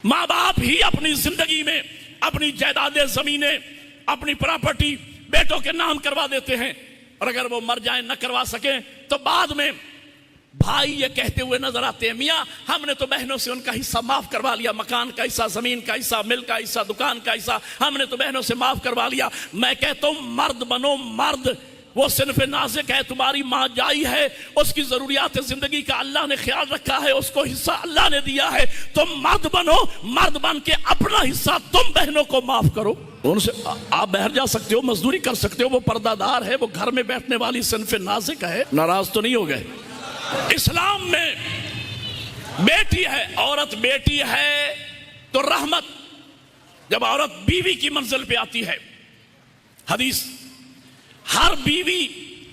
माँ बाप ही अपनी जिंदगी में अपनी जायदादें, जमीनें, अपनी प्रॉपर्टी बेटों के नाम करवा देते हैं, और अगर वो मर जाए न करवा सके तो बाद में भाई ये कहते हुए नजर आते हैं, मियाँ हमने तो बहनों से उनका हिस्सा माफ करवा लिया, मकान का हिस्सा, जमीन का हिस्सा, मिल का हिस्सा, दुकान का हिस्सा हमने तो बहनों से माफ करवा लिया। मैं कहता हूं मर्द बनो मर्द, वो सिर्फ नाज़िक है, तुम्हारी माँ जाई है, उसकी जरूरियात जिंदगी का अल्लाह ने ख्याल रखा है, उसको हिस्सा अल्लाह ने दिया है। तुम मर्द बनो, मर्द बन के अपना हिस्सा तुम बहनों को माफ करो। उनसे आप बाहर जा सकते हो, मजदूरी कर सकते हो, वो पर्दादार है, वो घर में बैठने वाली सिर्फ नाज़िक है, नाराज तो नहीं हो गए। इस्लाम में बेटी है, औरत बेटी है तो रहमत। जब औरत बीवी की मंजिल पे आती है, हदीस, हर बीवी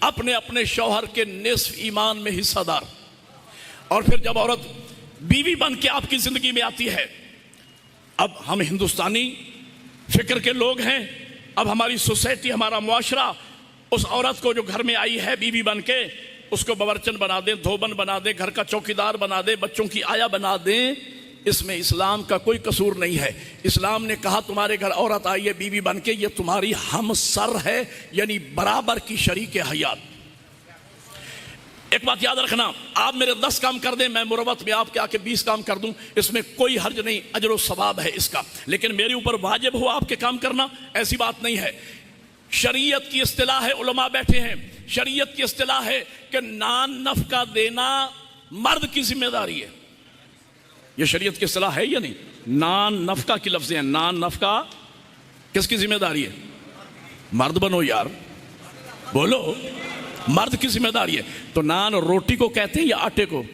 अपने अपने शौहर के निस्फ ईमान में हिस्सादार। और फिर जब औरत बीवी बन के आपकी जिंदगी में आती है, अब हम हिंदुस्तानी फिक्र के लोग हैं, अब हमारी सोसाइटी, हमारा मुआशरा उस औरत को जो घर में आई है बीवी बन के, उसको बवर्चन बना दे, धोबन बना दे, घर का चौकीदार बना दे, बच्चों की आया बना दे, इसमें इस्लाम का कोई कसूर नहीं है। इस्लाम ने कहा तुम्हारे घर औरत आई है बीवी बन के, ये तुम्हारी हमसर है, यानी बराबर की शरीक हयात। एक बात याद रखना, आप मेरे 10 काम कर दें, मैं मुरवत में आपके आके 20 काम कर दूं, इसमें कोई हर्ज नहीं, अजर व सवाब है इसका। लेकिन मेरे ऊपर वाजिब हो आपके काम करना, ऐसी बात नहीं है। शरीयत की इस्तिलाह है, उलमा बैठे हैं, शरीयत की इस्तिलाह है कि नान नफका देना मर्द की जिम्मेदारी है। ये शरीयत की इस्तिलाह है या नहीं? नान नफका की लफ्ज़ है, नान नफका किसकी जिम्मेदारी है? मर्द बनो यार, बोलो, मर्द की जिम्मेदारी है। तो नान रोटी को कहते हैं या आटे को?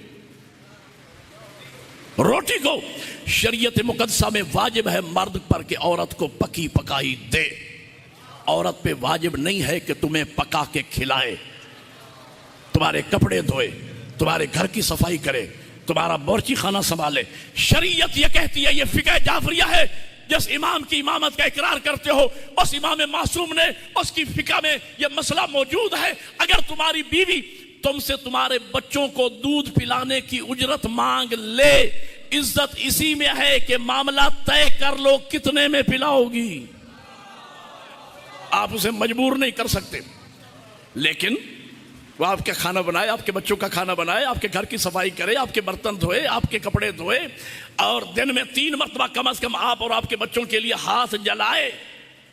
रोटी को। शरीयत मुकद्दसा में वाजिब है मर्द पर कि औरत को पकी पकाई दे। औरत पे वाजिब नहीं है कि तुम्हें पका के खिलाए, तुम्हारे कपड़े धोए, तुम्हारे घर की सफाई करे, तुम्हारा बोर्ची खाना संभाले। शरीयत ये कहती है, ये फिक़ह जाफरिया है, जिस इमाम की इमामत का इकरार करते हो उस इमाम मासूम ने, उसकी फिक़ह में यह मसला मौजूद है। अगर तुम्हारी बीवी तुमसे तुम्हारे बच्चों को दूध पिलाने की उजरत मांग ले, इज्जत इसी में है कि मामला तय कर लो कितने में पिलाओगी। आप उसे मजबूर नहीं कर सकते, लेकिन वो आपका खाना बनाए, आपके बच्चों का खाना बनाए, आपके घर की सफाई करे, आपके बर्तन धोए, आपके कपड़े धोए, और दिन में 3 मरतबा कम से कम आप और आपके बच्चों के लिए हाथ जलाए।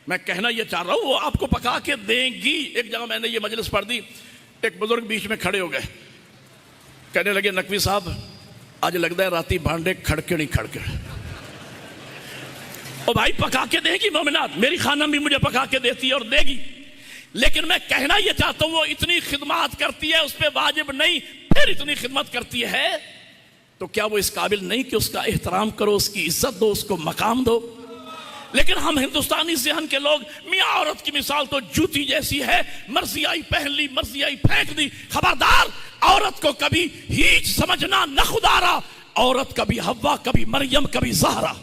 मैं कहना यह चाह रहा हूं, वो आपको पका के देंगी। एक जगह मैंने ये मजलिस पढ़ दी, एक बुजुर्ग बीच में खड़े हो गए, कहने लगे, नकवी साहब आज लगता है राती भांडे खड़के नहीं खड़के। ओ भाई, पका के देगी मोमिनात, मेरी खानम भी मुझे पका के देती है और देगी, लेकिन मैं कहना यह चाहता हूं वो इतनी खिदमत करती है, उस पर वाजिब नहीं, फिर इतनी खिदमत करती है, तो क्या वो इस काबिल नहीं कि उसका एहतराम करो, उसकी इज्जत दो, उसको मकाम दो? लेकिन हम हिंदुस्तानी ज़हन के लोग, मियाँ औरत की मिसाल तो जूती जैसी है, मर्जी आई पहन ली, मर्जी आई फेंक दी। खबरदार, औरत को कभी हीच समझना न खुदारा। औरत कभी हव्वा, कभी मरियम, कभी ज़हरा।